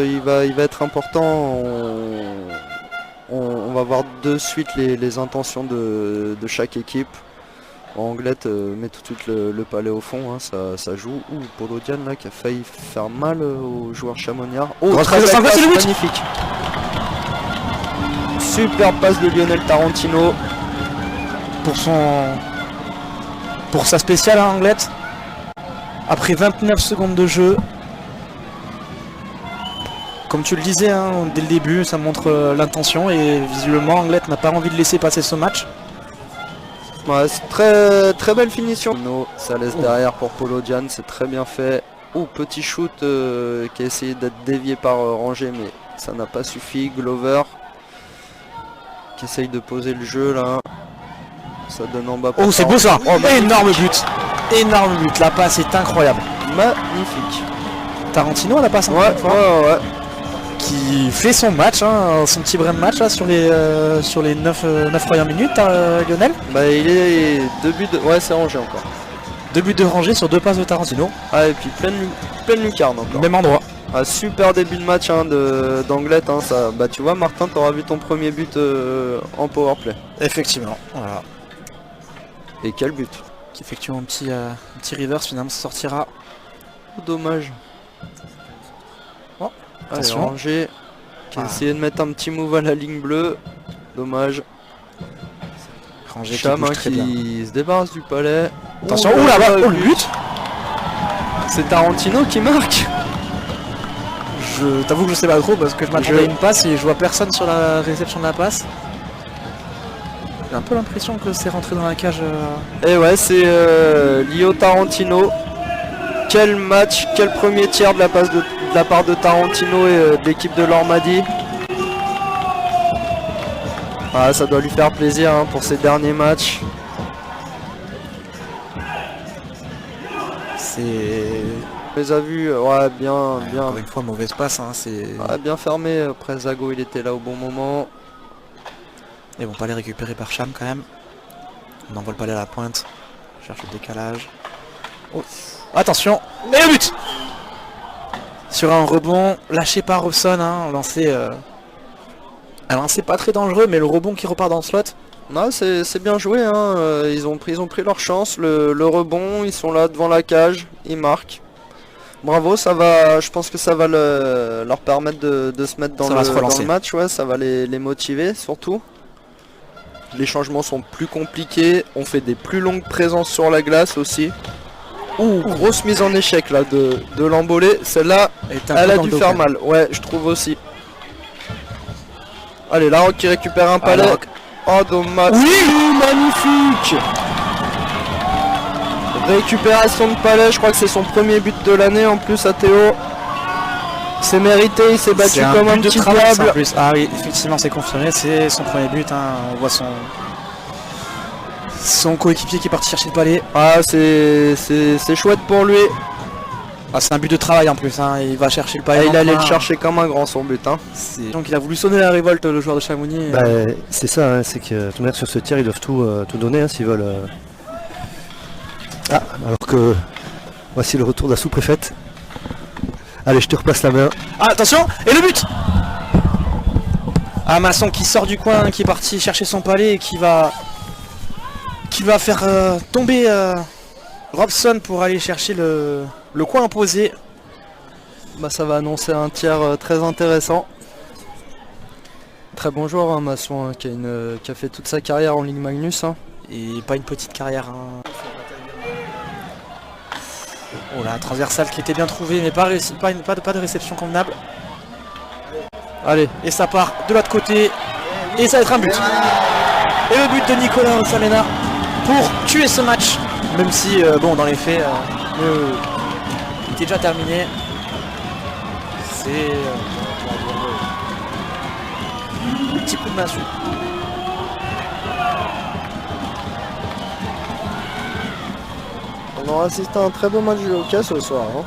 il va être important. On va voir de suite les intentions de chaque équipe. Anglette met tout de suite le palais au fond, hein, ça joue. Ouh, Polo Diane là qui a failli faire mal aux joueurs chamonniards. Oh, très belle passe, magnifique. Super passe de Lionel Tarantino. Pour sa spéciale, hein, Anglette. Après 29 secondes de jeu. Comme tu le disais, hein, dès le début, ça montre l'intention et visiblement Anglette n'a pas envie de laisser passer ce match. Ouais, c'est très belle finition. Ça laisse derrière pour Polo Diane, c'est très bien fait. Oh, petit shoot qui a essayé d'être dévié par Ranger, mais ça n'a pas suffi. Glover qui essaye de poser le jeu là. Ça donne en bas. Oh, c'est beau ça. Oh, énorme but. Énorme but. La passe est incroyable. Magnifique. Tarantino à la passe. Ouais. Qui fait son match, hein, son petit brin de match là, sur les 9 premières minutes, Lionel. Bah il est 2 buts de... Ouais, c'est Ranger encore. 2 buts de Ranger sur 2 passes de Tarantino. Ah, et puis pleine lucarne encore. Même endroit. Ah, super début de match hein, d'Anglette. Hein, ça... Bah tu vois Martin, t'auras vu ton premier but en powerplay. Effectivement. Voilà. Et quel but. Qui effectue un petit reverse, finalement ça sortira. Oh, dommage. Oh, allez, Ranger qui a essayé de mettre un petit move à la ligne bleue. Dommage. Ranger Cham qui se débarrasse du palais. Attention, oh là-bas, oh le but. C'est Tarantino qui marque. Je t'avoue que je sais pas trop parce que je m'attendais à une passe et je vois personne sur la réception de la passe. J'ai un peu l'impression que c'est rentré dans la cage. Et ouais, c'est Lio Tarantino. Quel match, quel premier tiers de la part de Tarantino et de l'équipe de Lormady. Ah, ça doit lui faire plaisir hein, pour ses derniers matchs. C'est... On les a vus, ouais, bien. Encore une fois, mauvaise passe. Hein, ouais, bien fermé. Après, Zago, il était là au bon moment. Ils vont pas les récupérer par Cham quand même. On n'envoie pas aller à la pointe. Cherche le décalage. Oh. Attention. Et le but. Sur un rebond lâché par Robson. Hein, un lancé pas très dangereux, mais le rebond qui repart dans le slot. Non, c'est bien joué. Hein. Ils ont pris leur chance. Le rebond, ils sont là devant la cage. Ils marquent. Bravo, ça va. Je pense que ça va leur permettre de se mettre dans le match. Ouais, ça va les motiver surtout. Les changements sont plus compliqués. On fait des plus longues présences sur la glace aussi. Ouh, grosse mise en échec là de l'embolé. Celle-là, elle a dû faire mal. Ouais, je trouve aussi. Allez, Larocque qui récupère un palais. Oh, dommage. Oui, magnifique. Récupération de palais. Je crois que c'est son premier but de l'année en plus à Théo. C'est mérité, il s'est battu comme un petit diable. Ah oui, effectivement c'est confirmé, c'est son premier but, hein. On voit son coéquipier qui est parti chercher le palais. Ah, c'est chouette pour lui. Ah, c'est un but de travail en plus, hein. Il va chercher le palais. Il allait le chercher comme un grand son but. Hein. Donc il a voulu sonner la révolte, le joueur de Chamonix. Bah, c'est ça, hein, c'est que tout sur ce tir, ils doivent tout donner hein, s'ils veulent. Ah, alors que voici le retour de la sous-préfète. Allez, je te repasse la main. Ah, attention. Et le but. Ah, Masson qui sort du coin, qui est parti chercher son palais et qui va faire tomber Robson pour aller chercher le coin opposé. Bah, ça va annoncer un tiers très intéressant. Très bon joueur hein, Masson hein, qui a fait toute sa carrière en Ligue Magnus. Hein. Et pas une petite carrière. Hein. Oh là, transversale qui était bien trouvée, mais pas de réception convenable. Allez, et ça part de l'autre côté. Et ça va être un but. Et le but de Nicolas Samena pour tuer ce match. Même si, bon, dans les faits, il était déjà terminé. C'est un petit coup de massue. On aura assisté à un très beau match de hockey ce soir. Hein.